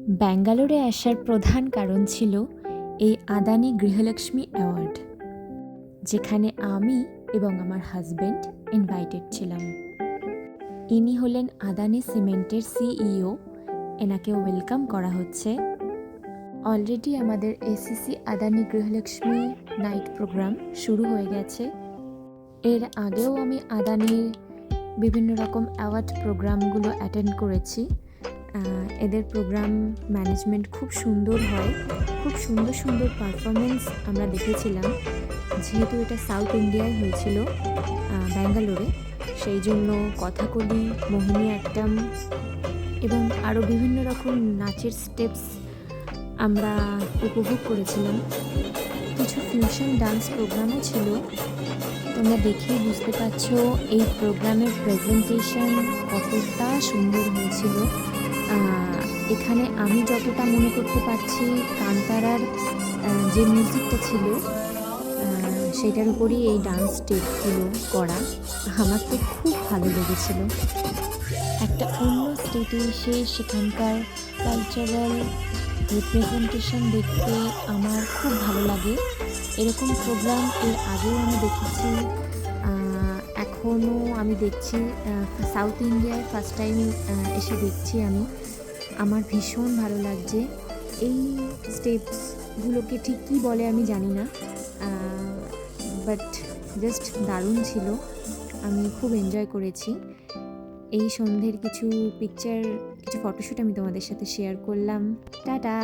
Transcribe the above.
ব্যাঙ্গালোরে আসার প্রধান কারণ ছিল এই আদানি গৃহলক্ষ্মী অ্যাওয়ার্ড, যেখানে আমি এবং আমার হাজব্যান্ড ইনভাইটেড ছিলাম। ইনি হলেন আদানি সিমেন্টের সিইও, এনাকে ওয়েলকাম করা হচ্ছে। অলরেডি আমাদের এসিসি আদানি গৃহলক্ষ্মী নাইট প্রোগ্রাম শুরু হয়ে গেছে। এর আগেও আমি আদানির বিভিন্ন রকম অ্যাওয়ার্ড প্রোগ্রামগুলো অ্যাটেন্ড করেছি। এদের প্রোগ্রাম ম্যানেজমেন্ট খুব সুন্দর হয়, খুব সুন্দর সুন্দর পারফরমেন্স আমরা দেখেছিলাম। যেহেতু এটা সাউথ ইন্ডিয়ায় হয়েছিল, ব্যাঙ্গালোরে, সেই জন্য কথাকলি, মোহিনীঅট্টম এবং আরও বিভিন্ন রকম নাচের স্টেপস আমরা উপভোগ করেছিলাম। কিছু ফিউশন ডান্স প্রোগ্রামও ছিল। তোমরা দেখেই বুঝতে পারছো এই প্রোগ্রামের প্রেজেন্টেশন কতটা সুন্দর হয়েছিল। এখানে আমি যতটা মনে করতে পারছি, কান্তারার যে মিউজিকটা ছিল সেটার উপরই এই ডান্স স্টেপগুলো করা। আমার তো খুব ভালো লেগেছিল। একটা অন্য স্টেটে এসে সেখানকার কালচারাল রিপ্রেজেন্টেশন দেখতে আমার খুব ভালো লাগে। এরকম প্রোগ্রাম এর আগেও আমি দেখেছি, এখনও আমি দেখছি। সাউথ ইন্ডিয়ায় ফার্স্ট টাইম এসে দেখছি আমি। আমার ভীষণ ভালো লাগছে। এই স্টেপসগুলোকে ঠিক কী বলে আমি জানি না, বাট জাস্ট দারুণ ছিল। আমি খুব এনজয় করেছি। এই সন্ধ্যের কিছু পিকচার, কিছু ফটোশ্যুট আমি তোমাদের সাথে শেয়ার করলাম। টাটা।